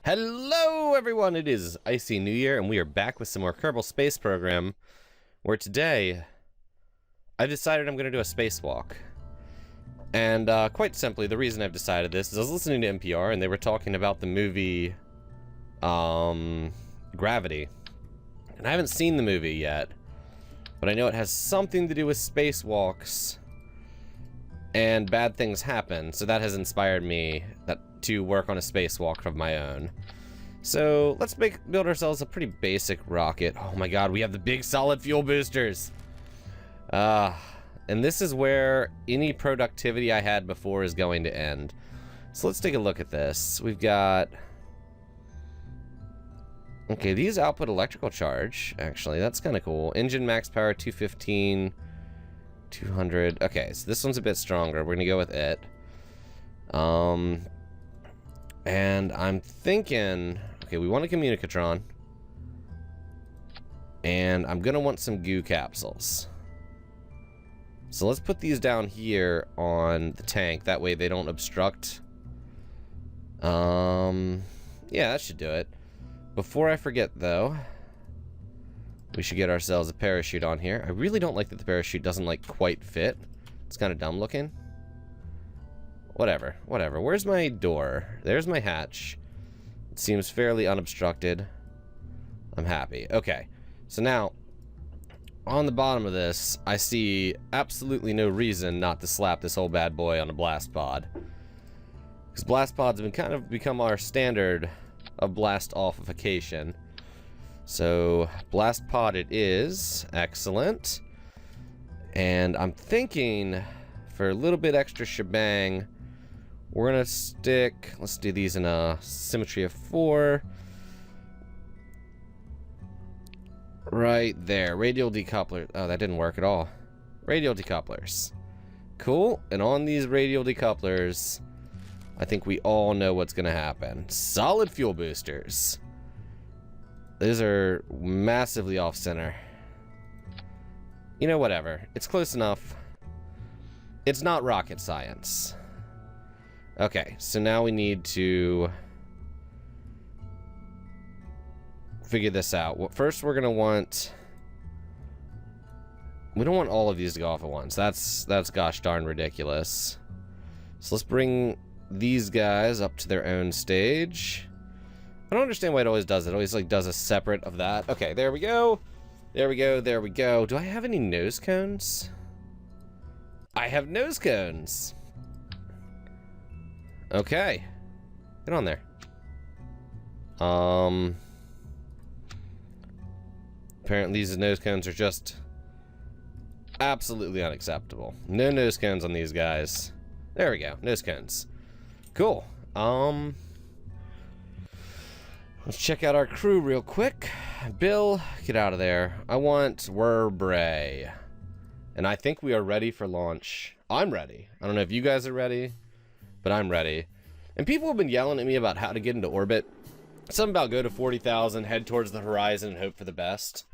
Hello everyone, it is IcyNewYear, and we are back with some more Kerbal Space Program, where today, I've decided I'm going to do a spacewalk. And quite simply, the reason I've decided this is I was listening to NPR, and they were talking about the movie, Gravity. And I haven't seen the movie yet, but I know it has something to do with spacewalks, and bad things happen, so that has inspired me to work on a spacewalk of my own. So let's build ourselves a pretty basic rocket. Oh my god, we have the big solid fuel boosters! And this is where any productivity I had before is going to end. So let's take a look at this. We've got... Okay, these output electrical charge, actually. That's kind of cool. Engine max power 215, 200. Okay, so this one's a bit stronger. We're going to go with it. And I'm thinking... Okay, we want a communicatron. And I'm going to want some goo capsules. So let's put these down here on the tank. That way they don't obstruct. Yeah, that should do it. Before I forget, though, we should get ourselves a parachute on here. I really don't like that the parachute doesn't, like, quite fit. It's kind of dumb looking. Whatever, whatever. Where's my door? There's my hatch. It seems fairly unobstructed. I'm happy. Okay, so now, on the bottom of this, I see absolutely no reason not to slap this whole bad boy on a blast pod. Because blast pods have kind of become our standard of blast offification. So, blast pod it is. Excellent. And I'm thinking, for a little bit extra shebang, we're gonna stick, let's do these in a symmetry of 4. Right there. Radial decoupler. Oh, that didn't work at all. Radial decouplers. Cool. And on these radial decouplers, I think we all know what's gonna happen. Solid fuel boosters. These are massively off-center. You know, whatever. It's close enough. It's not rocket science. Okay, so now we need to figure this out. Well, first we're gonna want... We don't want all of these to go off at once. That's gosh darn ridiculous. So let's bring these guys up to their own stage. I don't understand why it always does it. It always like does a separate of that. Okay, there we go. There we go, there we go. Do I have any nose cones? I have nose cones. Okay. Get on there. Apparently these nose cones are just absolutely unacceptable. No nose cones on these guys. There we go. Nose cones. Cool. Let's check out our crew real quick. Bill, get out of there. I want Werbray. And I think we are ready for launch. I'm ready. I don't know if you guys are ready, but I'm ready. And people have been yelling at me about how to get into orbit. Something about go to 40,000, head towards the horizon, and hope for the best.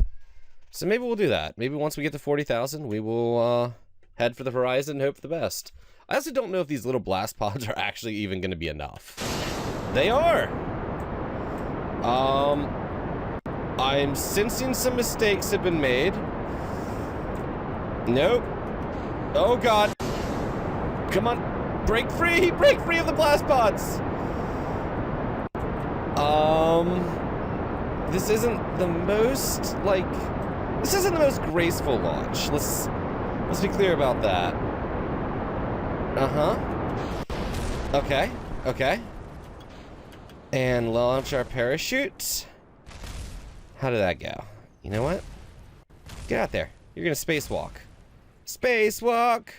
So maybe we'll do that. Maybe once we get to 40,000, we will head for the horizon and hope for the best. I also don't know if these little blast pods are actually even going to be enough. They are! I'm sensing some mistakes have been made. Nope. Oh god. Come on. Break free! Break free of the blast pods! This isn't the most, like... This isn't the most graceful launch. Let's be clear about that. Uh-huh. Okay. Okay. And launch our parachute. How did that go? You know what? Get out there. You're gonna spacewalk. Spacewalk!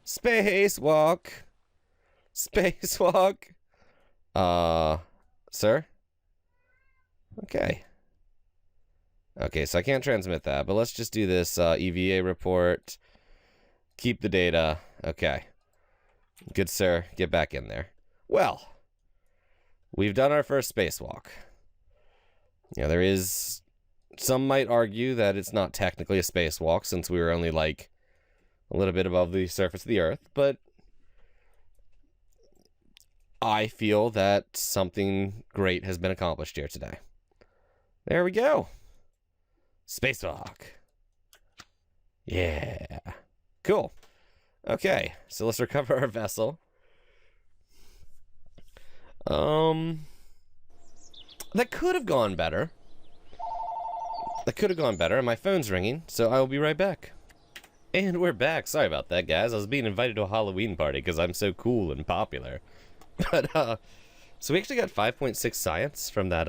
Spacewalk! Spacewalk! Sir? Okay. Okay, so I can't transmit that, but let's just do this EVA report. Keep the data. Okay. Good sir, get back in there. Well, we've done our first spacewalk. You know, there is... Some might argue that it's not technically a spacewalk since we were only, like, a little bit above the surface of the Earth, but I feel that something great has been accomplished here today. There we go. Spacewalk. Yeah. Cool. Okay, so let's recover our vessel. That could have gone better. My phone's ringing, so I will be right back. And we're back. Sorry about that, guys. I was being invited to a Halloween party because I'm so cool and popular. But, so we actually got 5.6 science from that,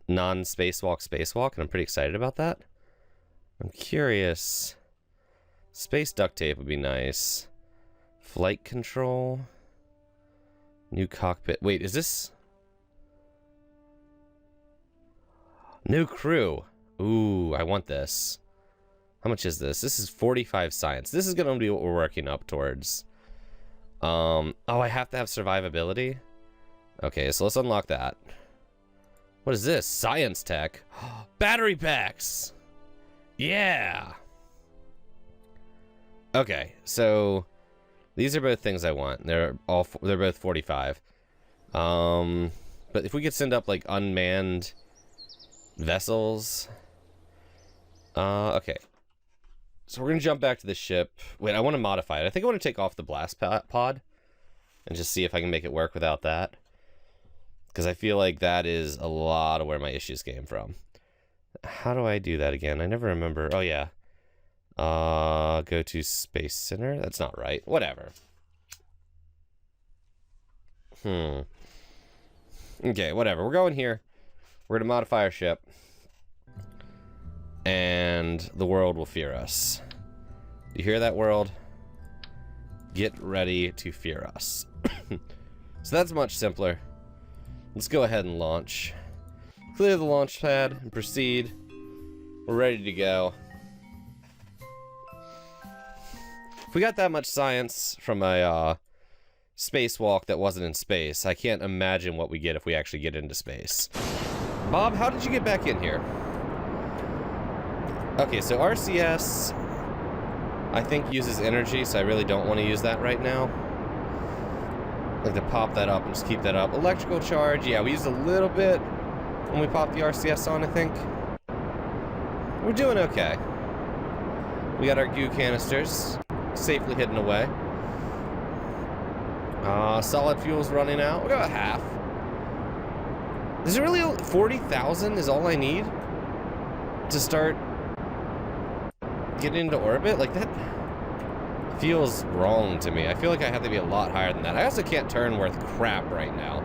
non-spacewalk, and I'm pretty excited about that. I'm curious. Space duct tape would be nice. Flight control. New cockpit. Wait, is this... New crew. Ooh, I want this. How much is this? This is 45 science. This is going to be what we're working up towards. Oh, I have to have survivability? Okay, so let's unlock that. What is this? Science tech. Battery packs! Yeah! Okay, so these are both things I want. They're both 45. But if we could send up like unmanned vessels. Okay. So we're gonna jump back to the ship. Wait, I want to modify it. I think I want to take off the blast pod and just see if I can make it work without that. Because I feel like that is a lot of where my issues came from. How do I do that again? I never remember. Oh, yeah. Go to Space Center? That's not right. Whatever. Okay, whatever. We're going here. We're going to modify our ship. And the world will fear us. You hear that, world? Get ready to fear us. So that's much simpler. Let's go ahead and launch. Clear the launch pad and proceed. We're ready to go. If we got that much science from a spacewalk that wasn't in space, I can't imagine what we get if we actually get into space. Bob, how did you get back in here? Okay, so RCS, I think, uses energy, so I really don't want to use that right now. Like to pop that up and just keep that up. Electrical charge, yeah, we used a little bit when we popped the RCS on, I think. We're doing okay. We got our goo canisters safely hidden away. Solid fuel's running out. We got half. Is it really 40,000 is all I need to start getting into orbit? Like, that feels wrong to me. I feel like I have to be a lot higher than that. I also can't turn worth crap right now.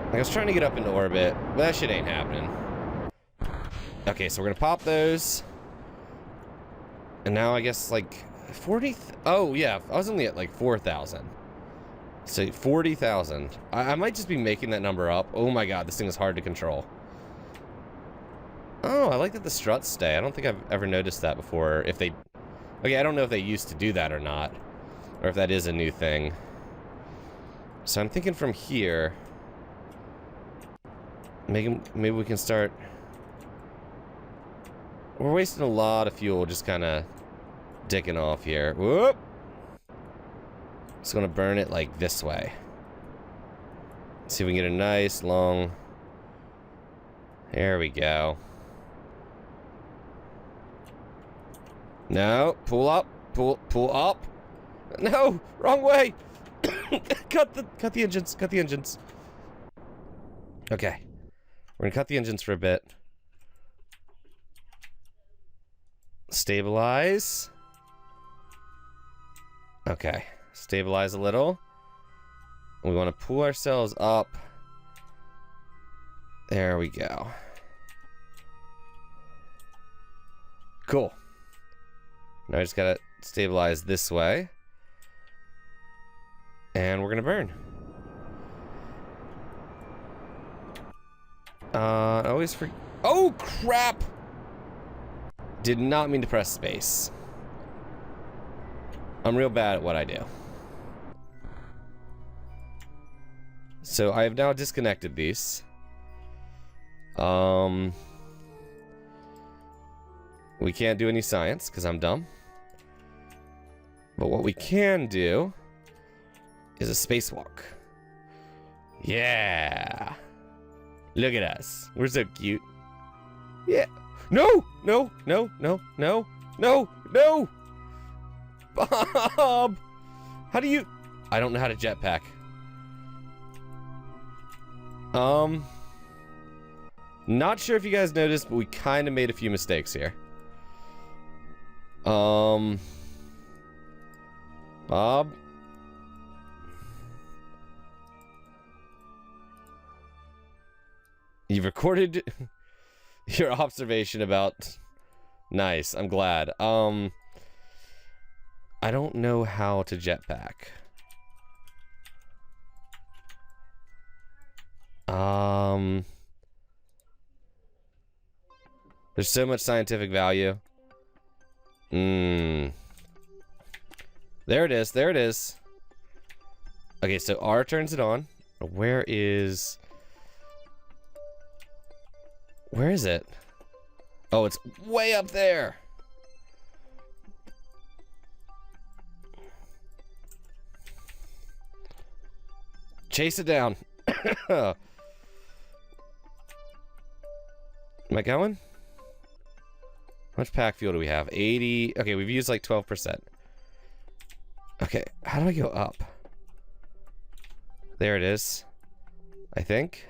Like, I was trying to get up into orbit, but that shit ain't happening. Okay, so we're gonna pop those. And now I guess, like, 40... Oh, yeah, I was only at, like, 4,000. So, 40,000. I might just be making that number up. Oh my god, this thing is hard to control. Oh, I like that the struts stay. I don't think I've ever noticed that before. If they... Okay, I don't know if they used to do that or not. Or if that is a new thing. So I'm thinking from here... Maybe we can start... We're wasting a lot of fuel just kind of dicking off here. Whoop! Just gonna burn it like this way. See if we can get a nice long... There we go. No, pull up, pull up. No, wrong way. cut the engines. Okay, we're gonna cut the engines for a bit. Stabilize. Okay, stabilize a little. We want to pull ourselves up. There we go. Cool. Now I just gotta stabilize this way. And we're gonna burn. Oh, crap! Did not mean to press space. I'm real bad at what I do. So I have now disconnected these. We can't do any science because I'm dumb. But what we can do is a spacewalk. Yeah. Look at us. We're so cute. Yeah. No! No! No! No! No! No! No! Bob! How do you... I don't know how to jetpack. Not sure if you guys noticed, but we kind of made a few mistakes here. Bob? You've recorded your observation about... Nice, I'm glad. I don't know how to jetpack. There's so much scientific value. There it is, there it is. Okay, so R turns it on. Where is it? Oh, it's way up there. Chase it down. Am I going? How much pack fuel do we have? 80. Okay, we've used like 12%. Okay, how do I go up? There it is. I think.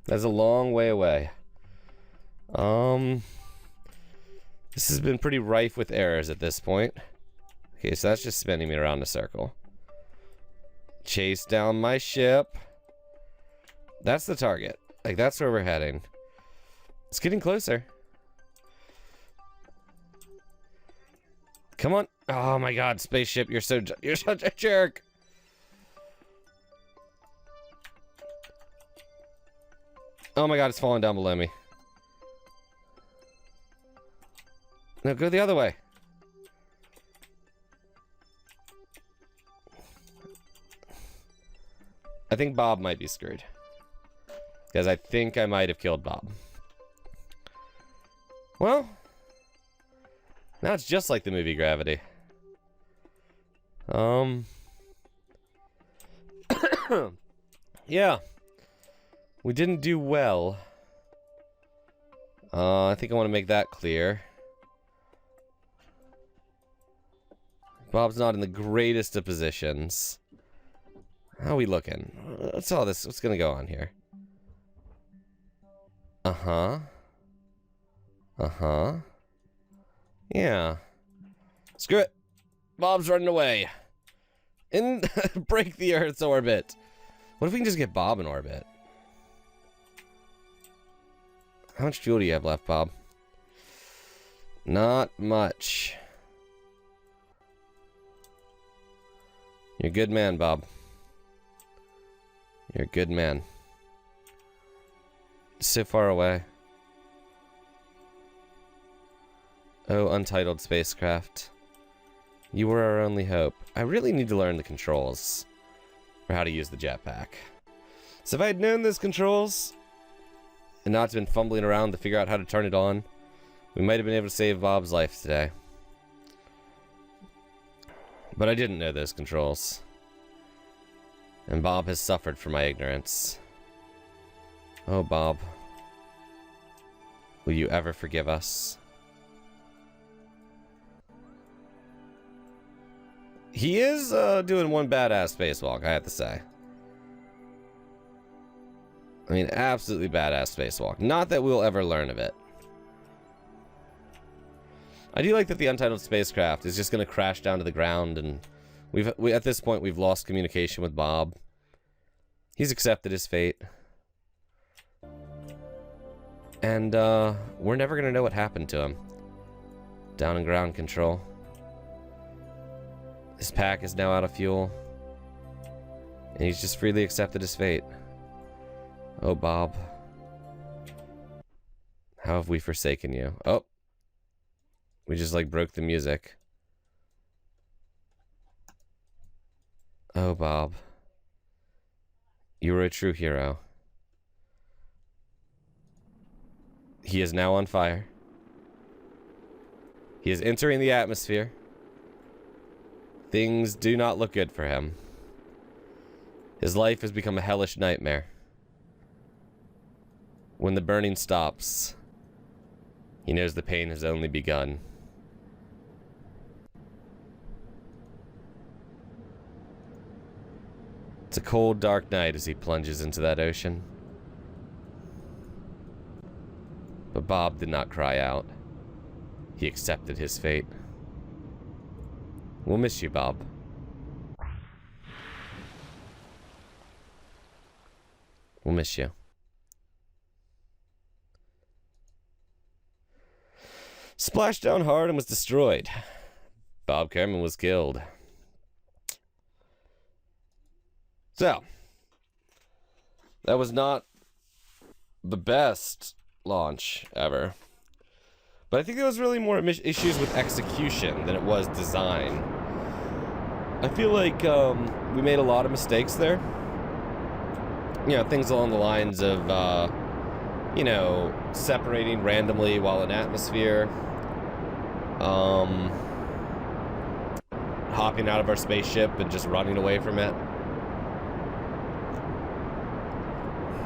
That's a long way away. This has been pretty rife with errors at this point. Okay, so that's just spinning me around in a circle. Chase down my ship. That's the target. Like, that's where we're heading. It's getting closer. Come on. Oh my god, spaceship, you're such a jerk. Oh my god, it's falling down below me. No, go the other way. I think Bob might be screwed. Because I think I might have killed Bob. Well, now it's just like the movie Gravity. Yeah. We didn't do well. I think I want to make that clear. Bob's not in the greatest of positions. How are we looking? What's all this? What's gonna go on here? Uh-huh. Uh-huh. Yeah. Screw it. Bob's running away. And break the Earth's orbit. What if we can just get Bob in orbit? How much fuel do you have left, Bob? Not much. You're a good man, Bob. You're a good man. So far away. Oh, untitled spacecraft. You were our only hope. I really need to learn the controls for how to use the jetpack. So if I had known those controls and not been fumbling around to figure out how to turn it on, we might have been able to save Bob's life today. But I didn't know those controls. And Bob has suffered for my ignorance. Oh, Bob. Will you ever forgive us? He is doing one badass spacewalk, I have to say. I mean, absolutely badass spacewalk. Not that we'll ever learn of it. I do like that the untitled spacecraft is just going to crash down to the ground, and at this point we've lost communication with Bob. He's accepted his fate. And we're never going to know what happened to him. Down in ground control. His pack is now out of fuel. And he's just freely accepted his fate. Oh, Bob. How have we forsaken you? Oh. We just, like, broke the music. Oh, Bob. You were a true hero. He is now on fire. He is entering the atmosphere. Things do not look good for him. His life has become a hellish nightmare. When the burning stops, he knows the pain has only begun. It's a cold, dark night as he plunges into that ocean. But Bob did not cry out. He accepted his fate. We'll miss you, Bob. We'll miss you. Splashed down hard and was destroyed. Bob Kerbal was killed. So, that was not the best launch ever. But I think there was really more issues with execution than it was design. I feel like we made a lot of mistakes there. You know, things along the lines of, you know, separating randomly while in atmosphere. Hopping out of our spaceship and just running away from it.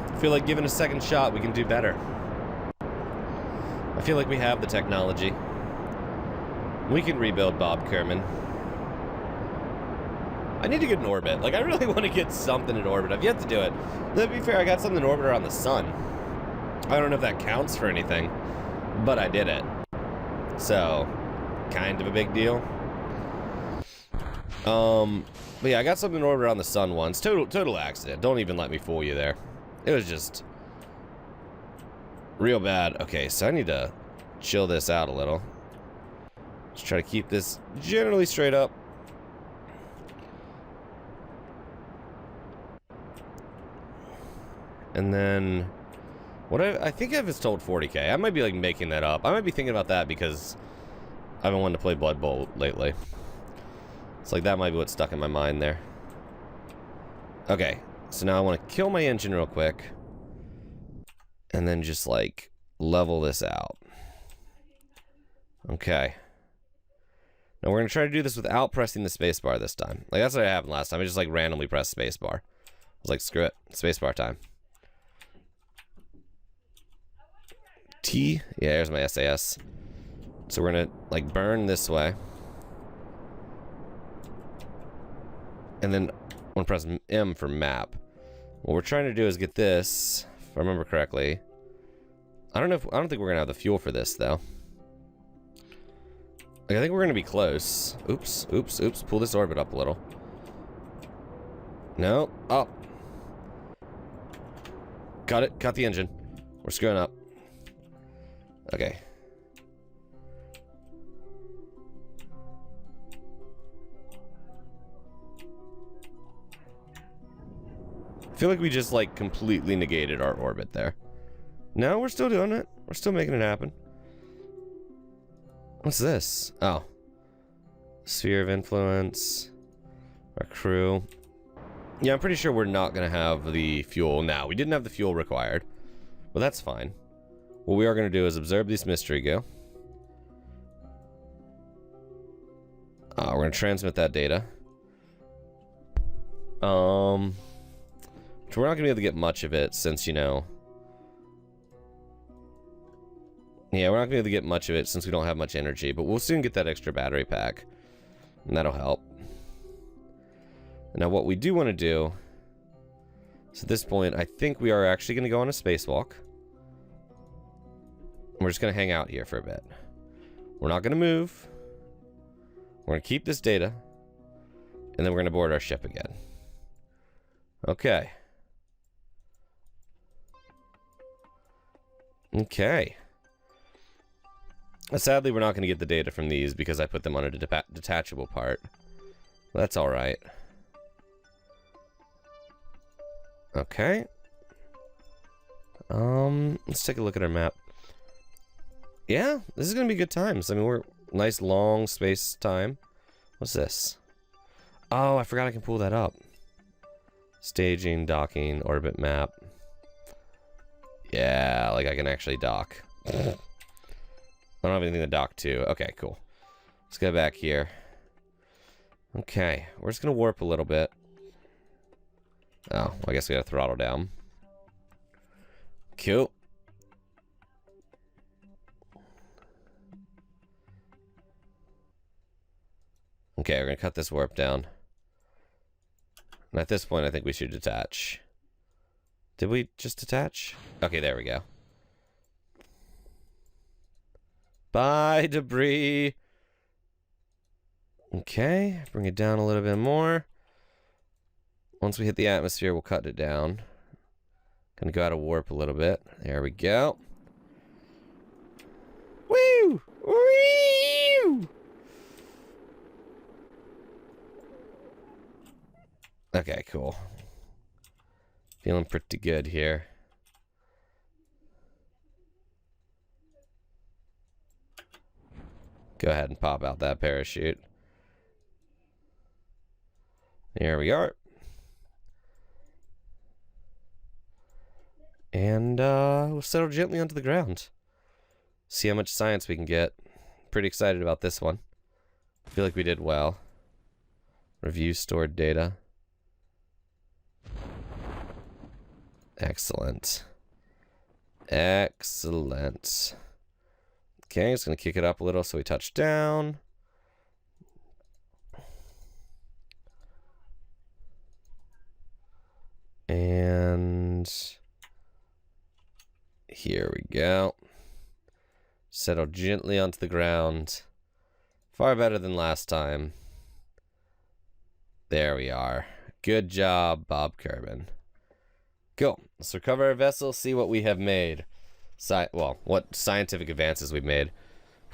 I feel like given a second shot, we can do better. I feel like we have the technology. We can rebuild Bob Kerbal. I need to get an orbit. Like, I really want to get something in orbit. I've yet to do it. To be fair, I got something in orbit around the sun. I don't know if that counts for anything, but I did it. So, kind of a big deal. But yeah, I got something in orbit around the sun once. Total accident. Don't even let me fool you there. It was just real bad. Okay, so I need to chill this out a little. Just try to keep this generally straight up. And then, what I think I've told 40K. I might be like making that up. I might be thinking about that because I've been wanting to play Blood Bowl lately. It's like that might be what stuck in my mind there. Okay, so now I want to kill my engine real quick. And then just like level this out. Okay. Now we're going to try to do this without pressing the spacebar this time. Like that's what happened last time. I just like randomly pressed spacebar. I was like, screw it. Spacebar time. T. Yeah, here's my SAS. So we're going to like burn this way. And then I'm going to press M for map. What we're trying to do is get this, if I remember correctly. I don't think we're going to have the fuel for this though. Like, I think we're going to be close. Oops, oops, oops. Pull this orbit up a little. No, up. Cut it. Cut the engine. We're screwing up. Okay. I feel like we just like completely negated our orbit there. No, we're still doing it. We're still making it happen. What's this? Oh. Sphere of influence. Our crew. Yeah, I'm pretty sure we're not going to have the fuel now. We didn't have the fuel required. But that's fine. What we are going to do is observe this mystery goo. We're going to transmit that data. We're not going to be able to get much of it since, you know... Yeah, we're not going to be able to get much of it since we don't have much energy, but we'll soon get that extra battery pack. And that'll help. Now, what we do want to do... So at this point, I think we are actually going to go on a spacewalk. We're just going to hang out here for a bit. We're not going to move. We're going to keep this data. And then we're going to board our ship again. Okay. Okay. Sadly, we're not going to get the data from these because I put them on a detachable part. That's alright. Okay. Let's take a look at our map. Yeah, this is going to be good times. I mean, we're nice long space time. What's this? Oh, I forgot I can pull that up. Staging, docking, orbit map. Yeah, like I can actually dock. I don't have anything to dock to. Okay, cool. Let's go back here. Okay, we're just gonna warp a little bit. Oh, well, I guess we gotta throttle down. Cool. Okay, we're gonna cut this warp down. And at this point, I think we should detach. Did we just detach? Okay, there we go. Bye, debris. Okay, bring it down a little bit more. Once we hit the atmosphere, we'll cut it down. Gonna go out of warp a little bit. There we go. Woo! Woo! Okay, cool. Feeling pretty good here. Go ahead and pop out that parachute. There we are. And we'll settle gently onto the ground. See how much science we can get. Pretty excited about this one. I feel like we did well. Review stored data. Excellent. Excellent. Okay, just gonna kick it up a little so we touch down. And here we go. Settle gently onto the ground. Far better than last time. There we are. Good job, Bob Kerbal. Cool. Let's recover our vessel, see what we have made. Well, what scientific advances we've made.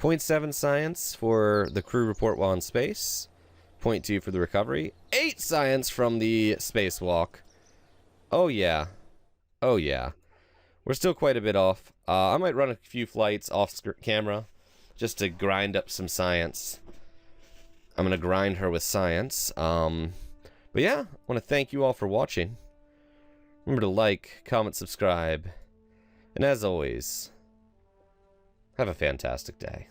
0.7 science for the crew report while in space. 0.2 for the recovery. 8 science from the spacewalk. Oh yeah. Oh yeah. We're still quite a bit off. I might run a few flights off camera just to grind up some science. I'm going to grind her with science. But yeah, I want to thank you all for watching. Remember to like, comment, subscribe. And as always, have a fantastic day.